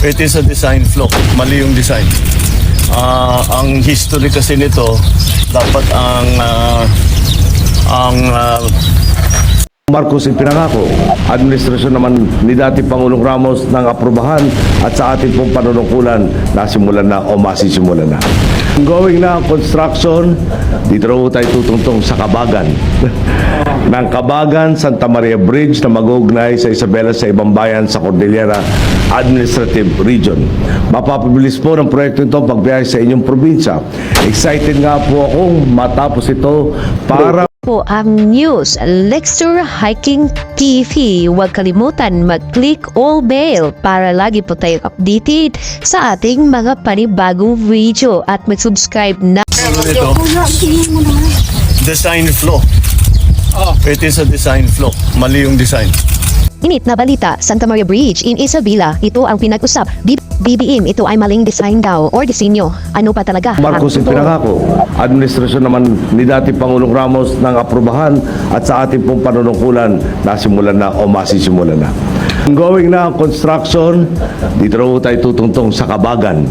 It is a design flaw. Mali yung design. Ang history kasi nito, dapat ang Marcos ipinangako, administrasyon naman ni dati Pangulong Ramos ng aprubahan at sa ating pong panunungkulan nasimulan na o masisimulan na. Going na ang construction, dito raw tayo tutungtong sa Kabagan. ng Kabagan, Santa Maria Bridge na mag-uugnay sa Isabela sa ibang bayan sa Cordillera Administrative Region. Mapapabilis po ng proyekto ito pagbiyahe sa inyong probinsya. Excited nga po akong matapos ito para po ang news, Lecture Hiking TV. Huwag kalimutan mag-click all bell para lagi po tayong updated sa ating mga panibagong video at mag-subscribe na. ito, design flaw. It is a design flaw. Mali yung design. Init na balita, Santa Maria Bridge in Isabela. Ito ang pinag-usap. BBM, ito ay maling design daw or disenyo. Ano pa talaga? Marcos ipinangako, administrasyon naman ni dati Pangulong Ramos ng aprubahan at sa ating pong panunungkulan nasimulan na o masisimulan na. Going na ang construction, dito raw tayo tutungtong sa Kabagan.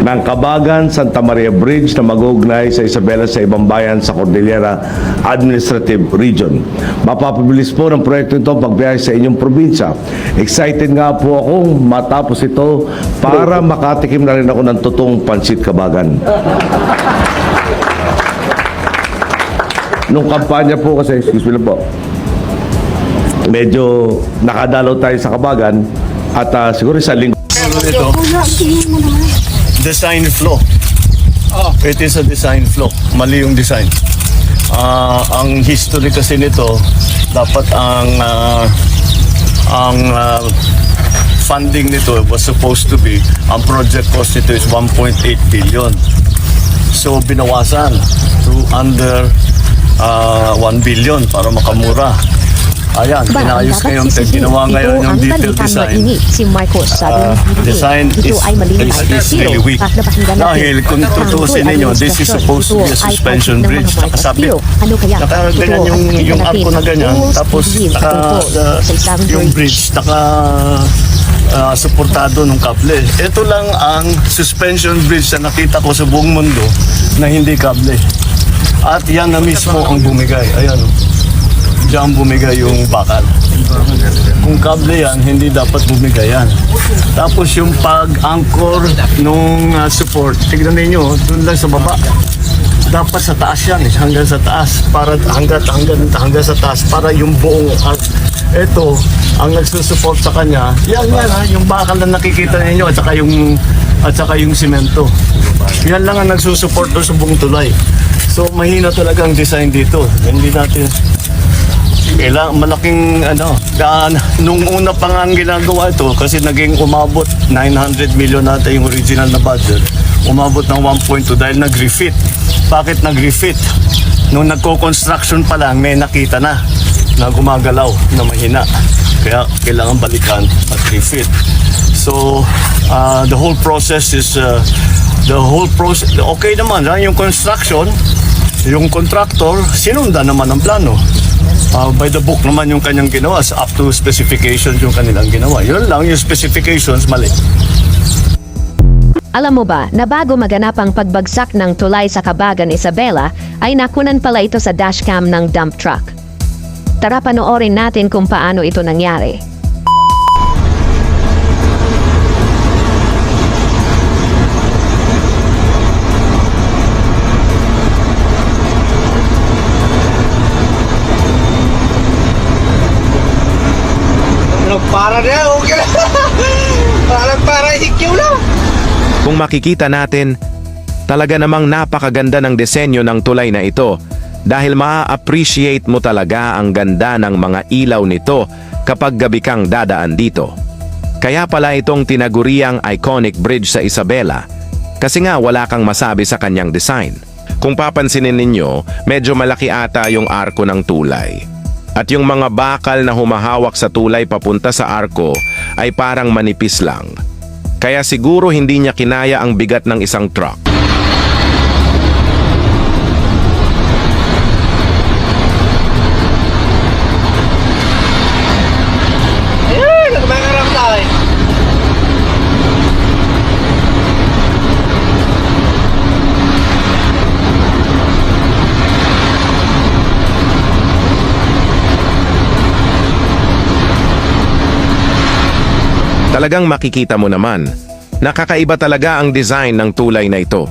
ng Kabagan, Santa Maria Bridge na mag-uugnay sa Isabela sa ibang bayan sa Cordillera Administrative Region. Mapapabilis po ng proyekto ito pagbiyahe sa inyong probinsya. Excited nga po akong matapos ito para makatikim na rin ako ng totoong pansit Kabagan. Nung kampanya po kasi, excuse me lang po, medyo nakadalaw tayo sa Kabagan at siguro sa linggo. Ito, design flaw. It is a design flaw. Mali yung design. Ang history kasi nito, dapat ang funding nito was supposed to be, ang project cost nito is 1.8 billion. So binawasan to under 1 billion para makamura. Ayan, pinayos ngayon, ginawa ngayon yung detailed design. Si Marcos, sabi ng BBM, Design ito ay maling is really weak. Dahil kung tutusin ninyo, this is supposed to be a suspension bridge. Nakasabit. Ano kaya? Nakaganyan yung arko na ganyan. Tapos yung bridge, suportado ng kable. Ito lang ang suspension bridge na nakita ko sa buong mundo na hindi kable. At yan na mismo ang bumigay. Ayan. Diyan bumigay yung bakal. Kung kable yan, hindi dapat bumigay yan. Tapos yung pag-anchor nung support, tignan ninyo, doon lang sa baba. Dapat sa taas yan, hanggang sa taas. Para hanggang sa taas, para yung buong ito, ang nagsusupport sa kanya, yan ha, yung bakal na nakikita ninyo at saka yung simento. Yan lang ang nagsusupport doon sa buong tulay. So mahina talaga ang design dito. Hindi natin kailangan malaking nung una pa nga ang ginagawa ito kasi naging umabot 900 million nata yung original na budget, umabot ng 1.2 dahil nag-refit. Bakit nag-refit? Nung nagko-construction pa lang may nakita na gumagalaw na mahina, kaya kailangan balikan at refit. So the whole process is okay naman yung construction, yung contractor sinundan naman ang plano. By the book naman yung kanyang ginawa, up to specifications yung kanilang ginawa. Yun lang, yung specifications mali. Alam mo ba na bago maganap ang pagbagsak ng tulay sa Kabagan, Isabela, ay nakunan pala ito sa dashcam ng dump truck. Tara panoorin natin kung paano ito nangyari. Para hikyaw lang. Kung makikita natin, talaga namang napakaganda ng disenyo ng tulay na ito dahil ma-appreciate mo talaga ang ganda ng mga ilaw nito kapag gabi kang dadaan dito. Kaya pala itong tinaguriang iconic bridge sa Isabela kasi nga wala kang masabi sa kanyang design. Kung papansinin ninyo, medyo malaki ata yung arko ng tulay. At yung mga bakal na humahawak sa tulay papunta sa arko ay parang manipis lang. Kaya siguro hindi niya kinaya ang bigat ng isang truck. Ayun, nagmakarap tayo. Talagang makikita mo naman, nakakaiba talaga ang design ng tulay na ito.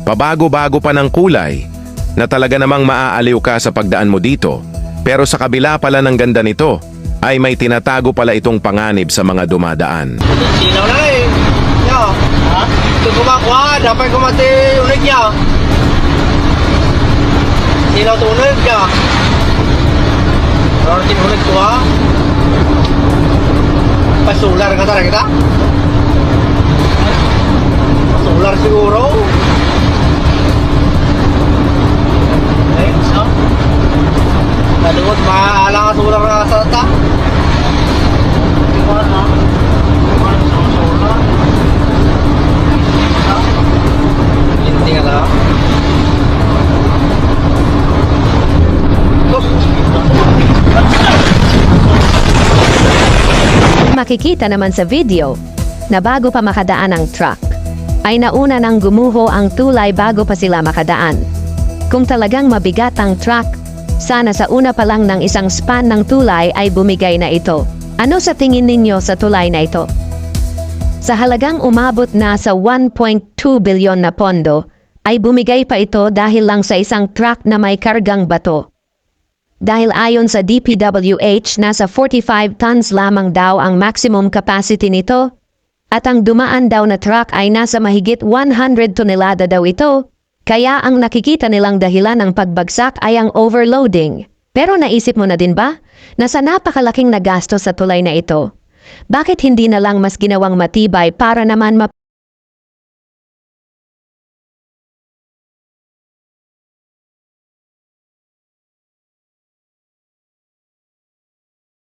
Pabago-bago pa ng kulay, na talaga namang maaaliw ka sa pagdaan mo dito. Pero sa kabila pala ng ganda nito, ay may tinatago pala itong panganib sa mga dumadaan. Sinaw na eh. Yo. Ha? Ito kumakuha. Dapat kumati ulit niya. Sinaw tunod niya. Rortin ulit ko ha. Pasular ka talaga kita? Pasular siguro. Eh, so? Nalimot, maalang ka sular na sa ta. Hindi ko na. Hindi ka na. Makikita naman sa video na bago pa makadaan ang truck, ay nauna nang gumuho ang tulay bago pa sila makadaan. Kung talagang mabigat ang truck, sana sa una pa lang ng isang span ng tulay ay bumigay na ito. Ano sa tingin ninyo sa tulay na ito? Sa halagang umabot na sa 1.2 bilyon na pondo, ay bumigay pa ito dahil lang sa isang truck na may kargang bato. Dahil ayon sa DPWH, nasa 45 tons lamang daw ang maximum capacity nito, at ang dumaan daw na truck ay nasa mahigit 100 tonelada daw ito, kaya ang nakikita nilang dahilan ng pagbagsak ay ang overloading. Pero naisip mo na din ba, na sa napakalaking nagastos sa tulay na ito, bakit hindi na lang mas ginawang matibay para naman